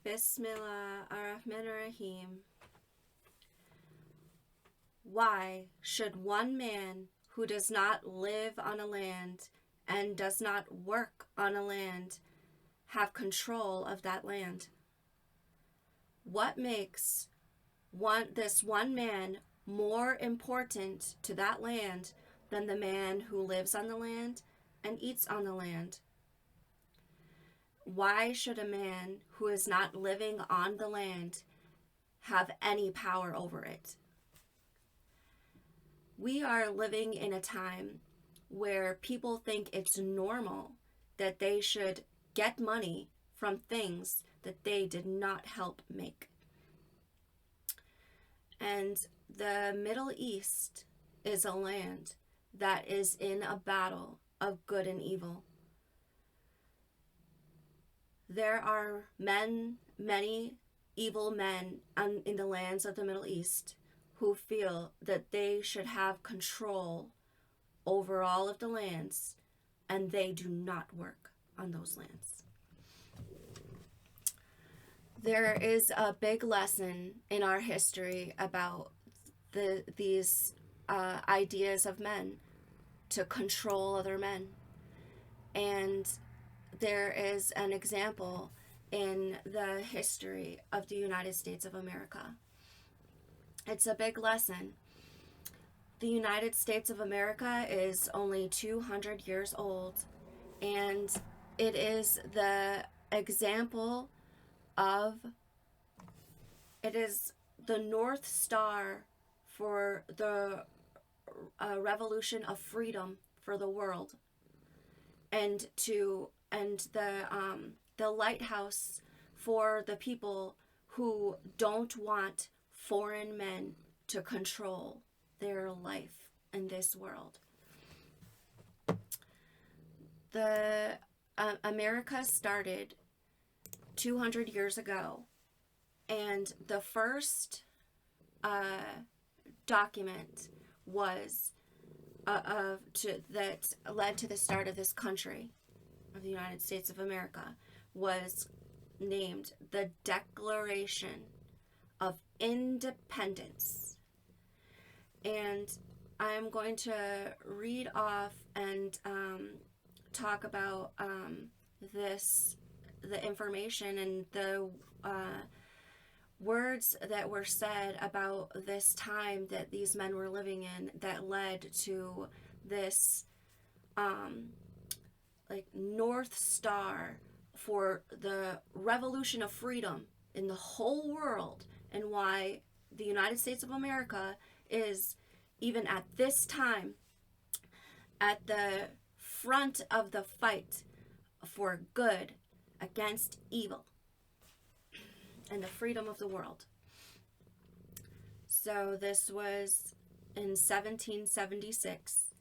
Bismillah ar-Rahman ar-Rahim. Why should one man who does not live on a land and does not work on a land have control of that land? What makes this one man more important to that land than the man who lives on the land and eats on the land? Why should a man who is not living on the land have any power over it? We are living in a time where people think it's normal that they should get money from things that they did not help make. And the Middle East is a land that is in a battle of good and evil. There are many evil men in the lands of the Middle East who feel that they should have control over all of the lands, and they do not work on those lands. There is a big lesson in our history about these ideas of men to control other men. And there is an example in the history of the United States of America. It's a big lesson. The United States of America is only 200 years old, and it is the example of, it is the North Star for the revolution of freedom for the world, and the lighthouse for the people who don't want foreign men to control their life in this world. America started 200 years ago, and the first document was that led to the start of this country, of the United States of America, was named the Declaration of Independence. And I'm going to read off and talk about the information and the words that were said about this time that these men were living in that led to this North Star for the revolution of freedom in the whole world, and why the United States of America is, even at this time, at the front of the fight for good against evil and the freedom of the world. So this was in 1776,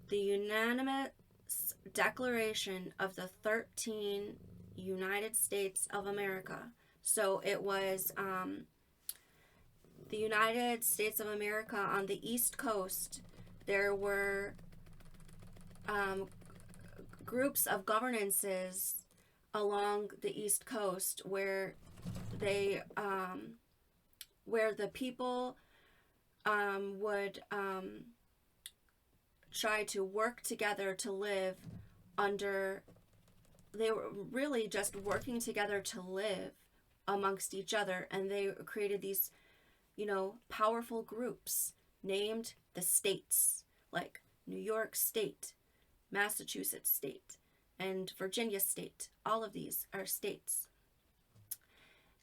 the unanimous declaration of the 13 United States of America. So it was the United States of America on the East Coast. There were groups of governances along the East Coast where they where the people would try to work together to live under, they were really just working together to live amongst each other, and they created these, powerful groups named the states, like New York State, Massachusetts State, and Virginia State. All of these are states.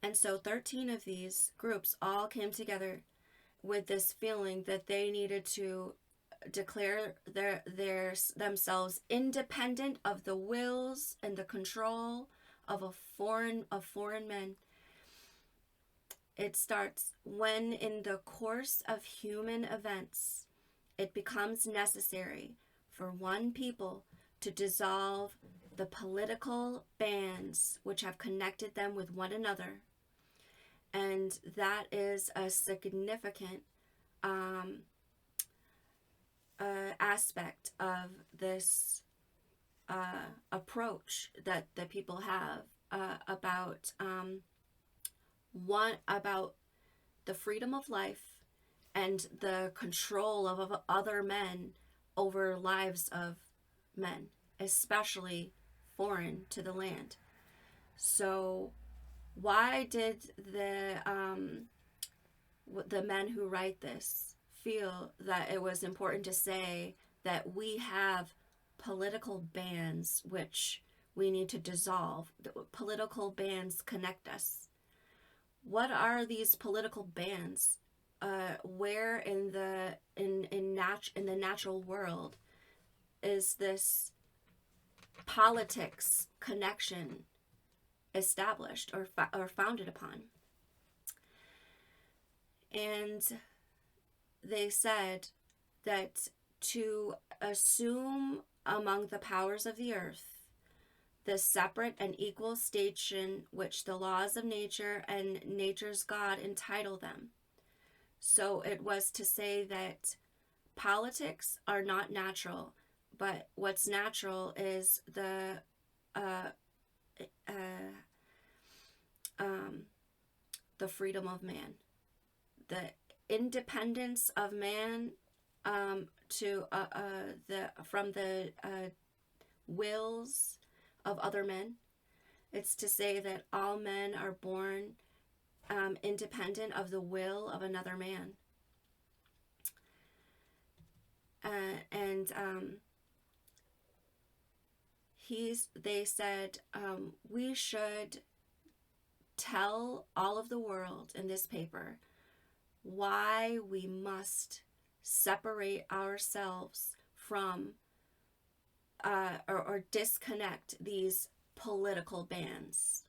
And so 13 of these groups all came together with this feeling that they needed to declare themselves independent of the wills and the control of foreign men. It starts when, in the course of human events, it becomes necessary for one people to dissolve the political bands which have connected them with one another. And that is a significant aspect of this approach that people have about one about the freedom of life and the control of other men over lives of men, especially foreign to the land. So why did the men who write this feel that it was important to say that we have political bands which we need to dissolve? Political bands connect us. What are these political bands? Where in the natural world is this politics connection established or founded upon? And they said that to assume among the powers of the earth the separate and equal station which the laws of nature and nature's God entitle them. So it was to say that politics are not natural, but what's natural is the freedom of man, the independence of man from the wills of other men. It's to say that all men are born independent of the will of another man. They said we should tell all of the world in this paper why we must separate ourselves from or disconnect these political bands.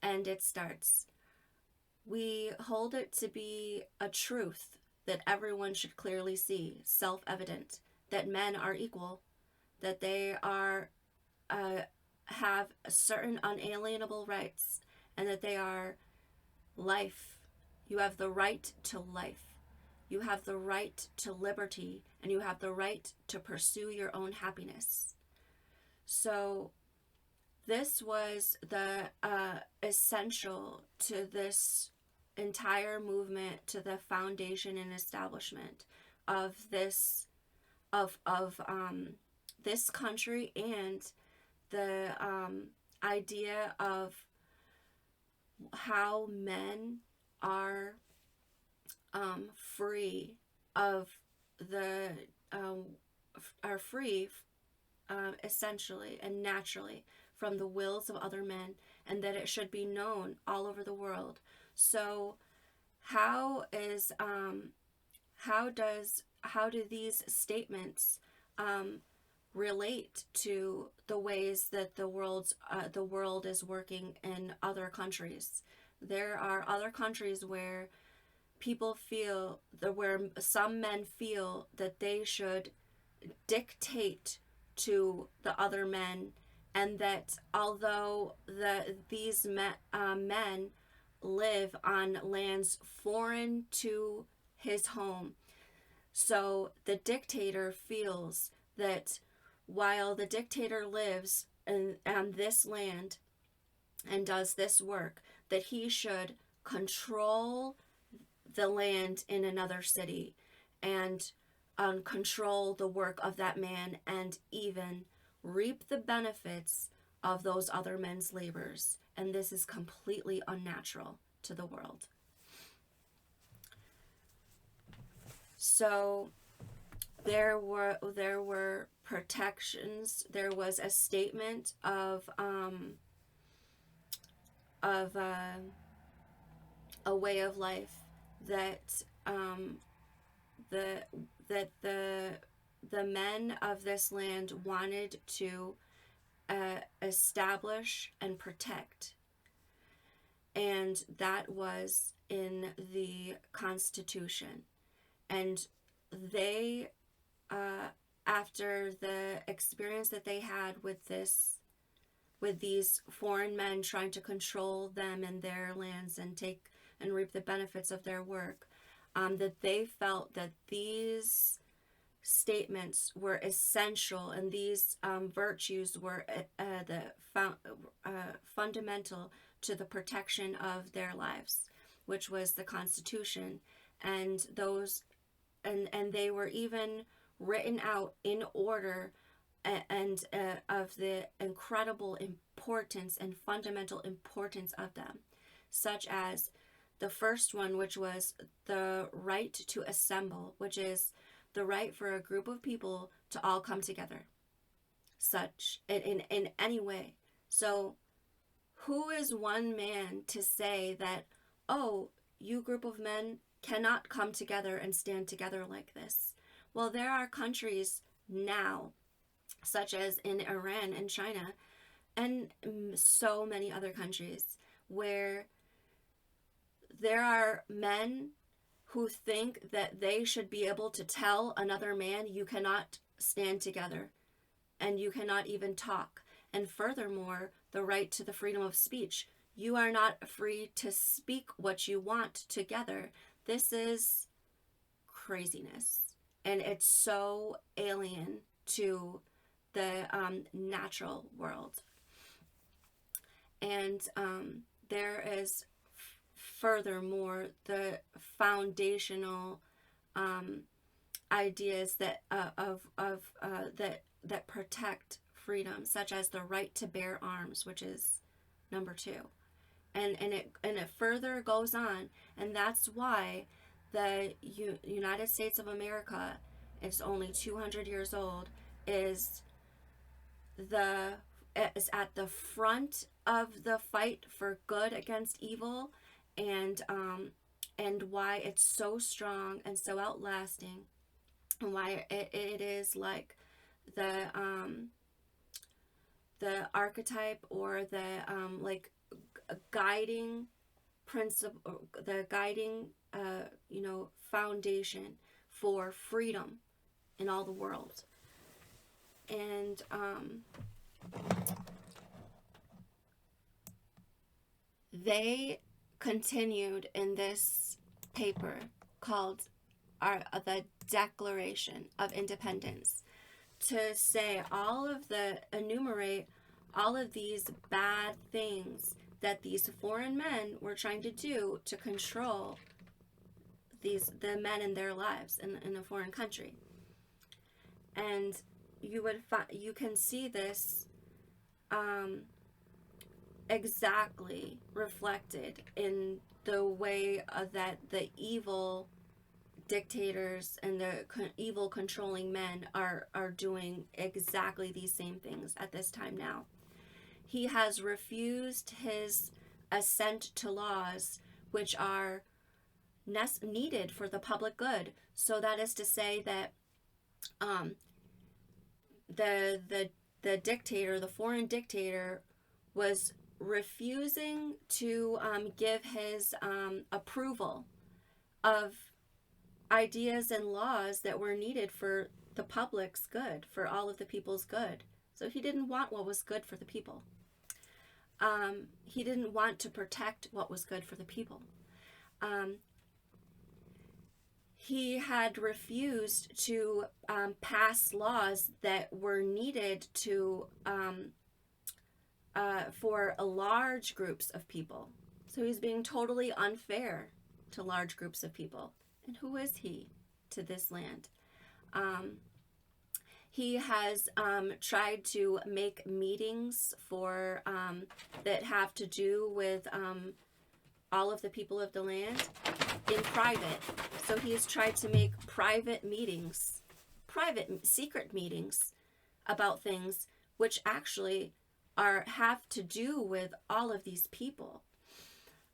And it starts, we hold it to be a truth that everyone should clearly see, self-evident, that men are equal, that they are have certain unalienable rights, and that they are life. You have the right to life. You have the right to liberty, and you have the right to pursue your own happiness. So this was the essential to this entire movement, to the foundation and establishment of this this country, and the idea of how men are free of the are free essentially and naturally from the wills of other men, and that it should be known all over the world. So how do these statements relate to the ways that the world is working in other countries? There are other countries where where some men feel that they should dictate to the other men, and that although these men live on lands foreign to his home, so the dictator feels that while the dictator lives on this land and does this work, that he should control the land in another city and control the work of that man, and even reap the benefits of those other men's labors. And this is completely unnatural to the world. So there were protections. There was a statement of a way of life that the men of this land wanted to establish and protect, and that was in the Constitution. And they, after the experience that they had with these foreign men trying to control them and their lands and take and reap the benefits of their work, that they felt that these statements were essential, and these virtues were fundamental to the protection of their lives, which was the Constitution, and they were even written out in order, and of the incredible importance and fundamental importance of them, such as the first one, which was the right to assemble, which is the right for a group of people to all come together, such in any way. So who is one man to say that, oh, you group of men cannot come together and stand together like this? Well, there are countries now, such as in Iran and China, and so many other countries, where there are men who think that they should be able to tell another man, you cannot stand together, and you cannot even talk. And furthermore, the right to the freedom of speech. You are not free to speak what you want together. This is craziness, and it's so alien to the natural world. And there is furthermore the foundational ideas that that protect freedom, such as the right to bear arms, which is number 2, and it further goes on, and that's why the United States of America, it's only 200 years old, is at the front of the fight for good against evil, and why it's so strong and so outlasting, and why it is like the archetype, or the guiding principle, the guiding foundation for freedom in all the world. And they continued in this paper called the Declaration of Independence to say enumerate all of these bad things that these foreign men were trying to do to control the men in their lives in a foreign country. And you can see this exactly reflected in the way that the evil dictators and the evil controlling men are doing exactly these same things at this time now. He has refused his assent to laws which are needed for the public good. So that is to say that the dictator, the foreign dictator, was refusing to give his approval of ideas and laws that were needed for the public's good, for all of the people's good. So he didn't want what was good for the people. He didn't want to protect what was good for the people. He had refused to pass laws that were needed to for large groups of people. So he's being totally unfair to large groups of people. And who is he to this land? He has tried to make meetings for that have to do with all of the people of the land in private. So he has tried to make private meetings, secret meetings about things which actually have to do with all of these people,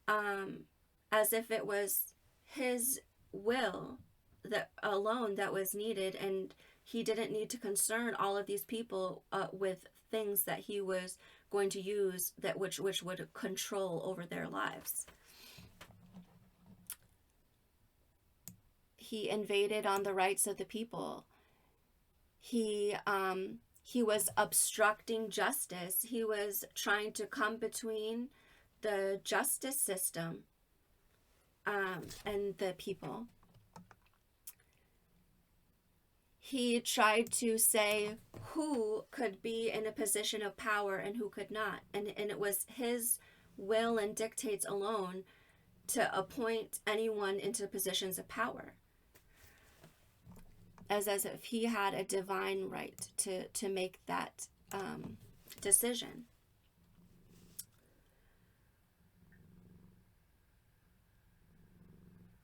as if it was his will that alone that was needed, and he didn't need to concern all of these people with things that he was going to use that which would control over their lives. He invaded on the rights of the people. He was obstructing justice. He was trying to come between the justice system and the people. he tried to say who could be in a position of power and who could not. And it was his will and dictates alone to appoint anyone into positions of power, as if he had a divine right to make that decision.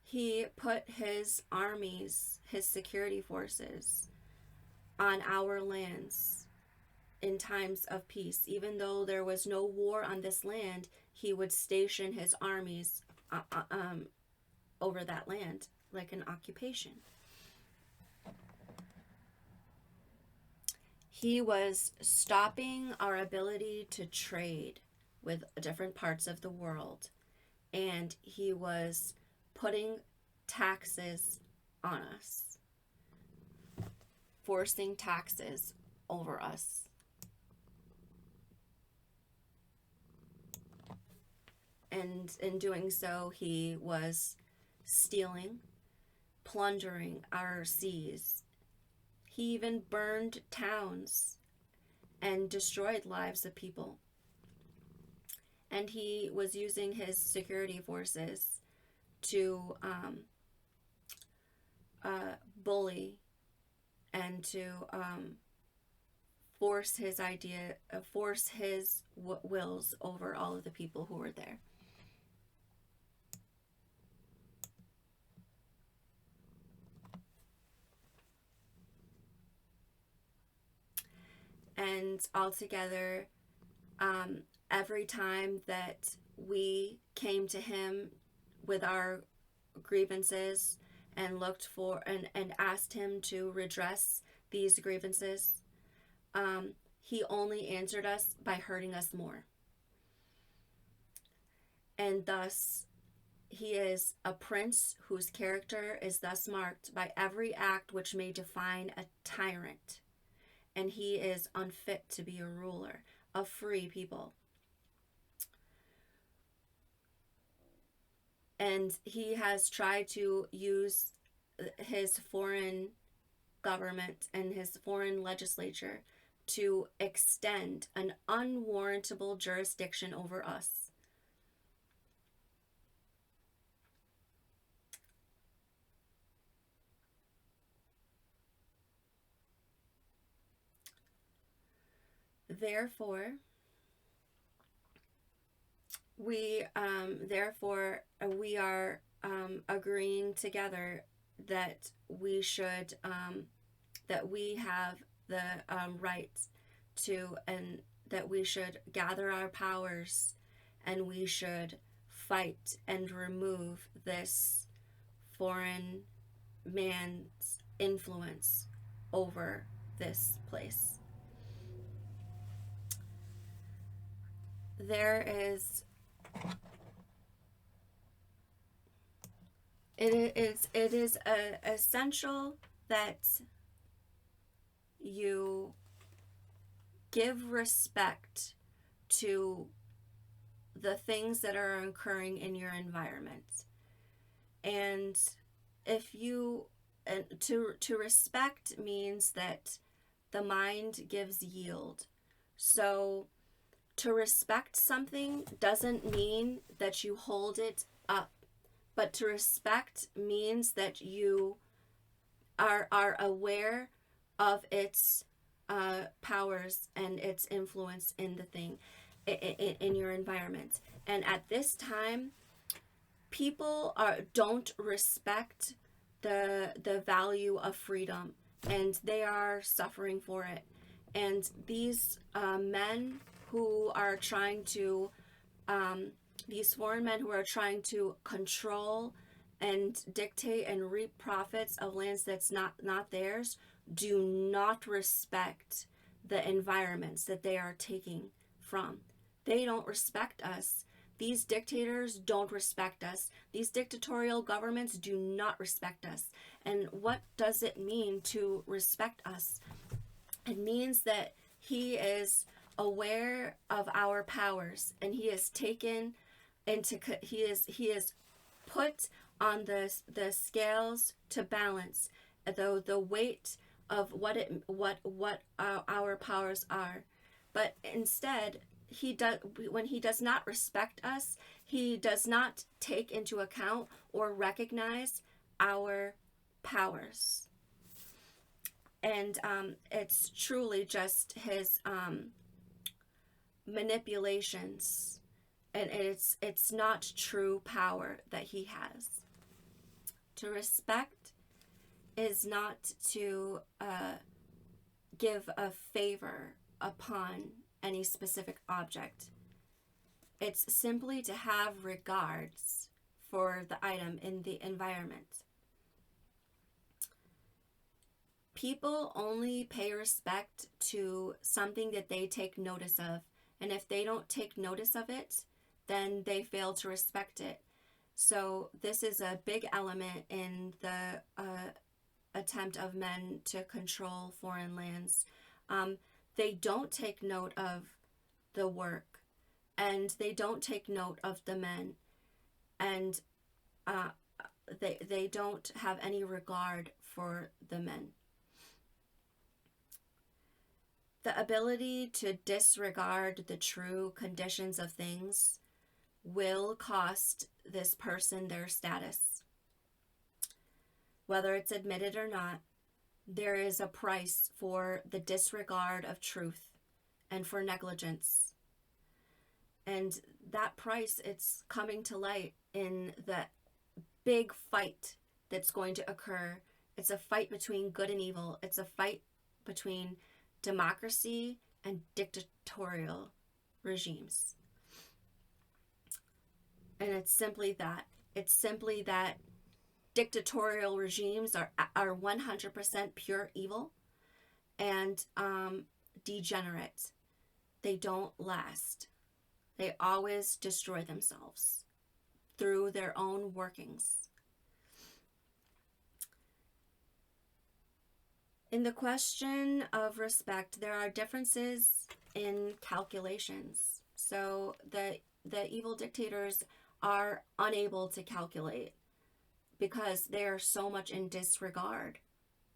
He put his armies, his security forces, on our lands in times of peace. Even though there was no war on this land, he would station his armies over that land, like an occupation. He was stopping our ability to trade with different parts of the world, and he was putting taxes on us, forcing taxes over us. And in doing so, he was stealing, plundering our seas. He even burned towns and destroyed lives of people. And he was using his security forces to bully and to force his wills over all of the people who were there. And altogether, every time that we came to him with our grievances and looked for and asked him to redress these grievances, he only answered us by hurting us more. And thus, he is a prince whose character is thus marked by every act which may define a tyrant. And he is unfit to be a ruler of free people. And he has tried to use his foreign government and his foreign legislature to extend an unwarrantable jurisdiction over us. Therefore, we are agreeing together that we should that we have the right to, and that we should gather our powers, and we should fight and remove this foreign man's influence over this place. It is essential that you give respect to the things that are occurring in your environment. And to respect means that the mind gives yield. So to respect something doesn't mean that you hold it up, but to respect means that you are aware of its powers and its influence in the thing, in your environment. And at this time, people don't respect the value of freedom, and they are suffering for it. And these men who are trying to, these foreign men who are trying to control and dictate and reap profits of lands that's not theirs, do not respect the environments that they are taking from. They don't respect us. These dictators don't respect us. These dictatorial governments do not respect us. And what does it mean to respect us? It means that he is aware of our powers, and he is taken into, he is put on the scales to balance the weight of what our powers are. But instead, when he does not respect us, he does not take into account or recognize our powers. And it's truly just his manipulations, and it's not true power that he has. To respect is not to give a favor upon any specific object. It's simply to have regards for the item in the environment. People only pay respect to something that they take notice of, and if they don't take notice of it, then they fail to respect it. So this is a big element in the attempt of men to control foreign lands. They don't take note of the work, and they don't take note of the men, and they don't have any regard for the men. The ability to disregard the true conditions of things will cost this person their status. Whether it's admitted or not, there is a price for the disregard of truth and for negligence. And that price, it's coming to light in the big fight that's going to occur. It's a fight between good and evil. It's a fight between democracy and dictatorial regimes. And it's simply that. It's simply that dictatorial regimes are 100% pure evil and degenerate. They don't last. They always destroy themselves through their own workings. In the question of respect, there are differences in calculations. So the evil dictators are unable to calculate because they are so much in disregard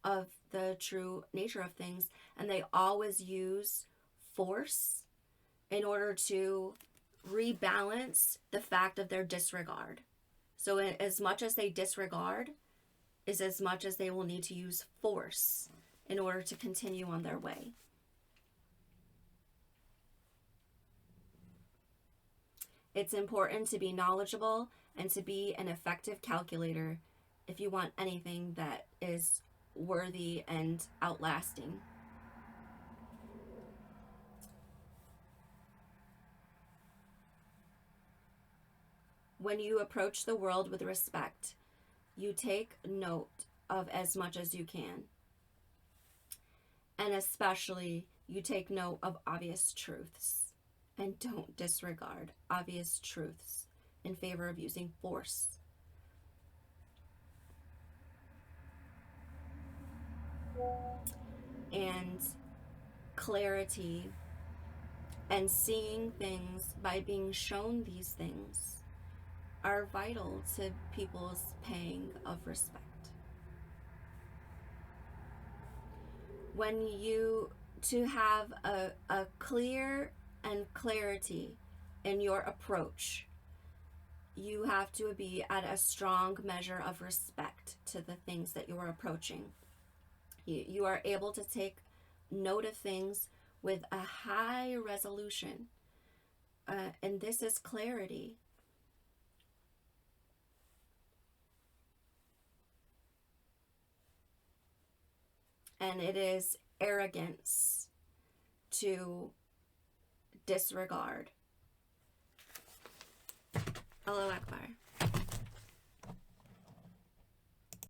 of the true nature of things, and they always use force in order to rebalance the fact of their disregard. So as much as they disregard is as much as they will need to use force in order to continue on their way. It's important to be knowledgeable and to be an effective calculator if you want anything that is worthy and outlasting. When you approach the world with respect, you take note of as much as you can. And especially, you take note of obvious truths and don't disregard obvious truths in favor of using force. And clarity and seeing things by being shown these things are vital to people's paying of respect. To have a clear and clarity in your approach, you have to be at a strong measure of respect to the things that you are approaching. You are able to take note of things with a high resolution, and this is clarity. And it is arrogance to disregard. Allahu Akbar.